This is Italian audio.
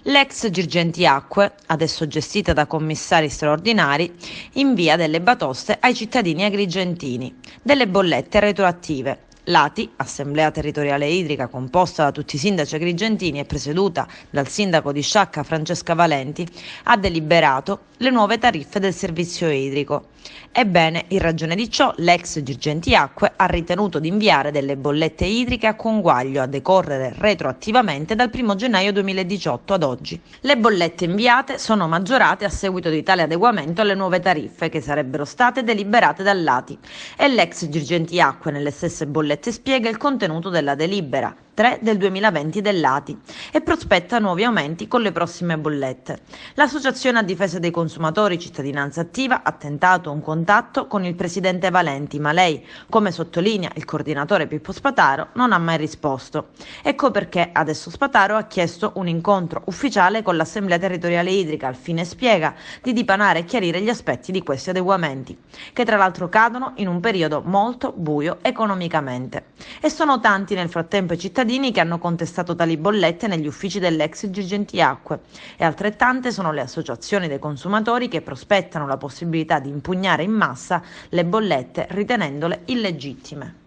L'ex Girgenti Acque, adesso gestita da commissari straordinari, invia delle batoste ai cittadini agrigentini, delle bollette retroattive. L'ATI, Assemblea Territoriale Idrica, composta da tutti i sindaci agrigentini e presieduta dal sindaco di Sciacca Francesca Valenti, ha deliberato le nuove tariffe del servizio idrico. Ebbene, in ragione di ciò, l'ex Girgenti Acque ha ritenuto di inviare delle bollette idriche a conguaglio a decorrere retroattivamente dal 1 gennaio 2018 ad oggi. Le bollette inviate sono maggiorate a seguito di tale adeguamento alle nuove tariffe che sarebbero state deliberate dall'ATI e l'ex Girgenti Acque nelle stesse bollette spiega il contenuto della delibera 3 del 2020 dell'ATI e prospetta nuovi aumenti con le prossime bollette. L'Associazione a difesa dei consumatori Cittadinanza Attiva ha tentato un contatto con il presidente Valenti, ma lei, come sottolinea il coordinatore Pippo Spataro, non ha mai risposto. Ecco perché adesso Spataro ha chiesto un incontro ufficiale con l'Assemblea Territoriale Idrica al fine, spiega, di dipanare e chiarire gli aspetti di questi adeguamenti, che tra l'altro cadono in un periodo molto buio economicamente. E sono tanti nel frattempo i cittadini che hanno contestato tali bollette negli uffici dell'ex Girgenti Acque e altrettante sono le associazioni dei consumatori che prospettano la possibilità di impugnare in massa le bollette ritenendole illegittime.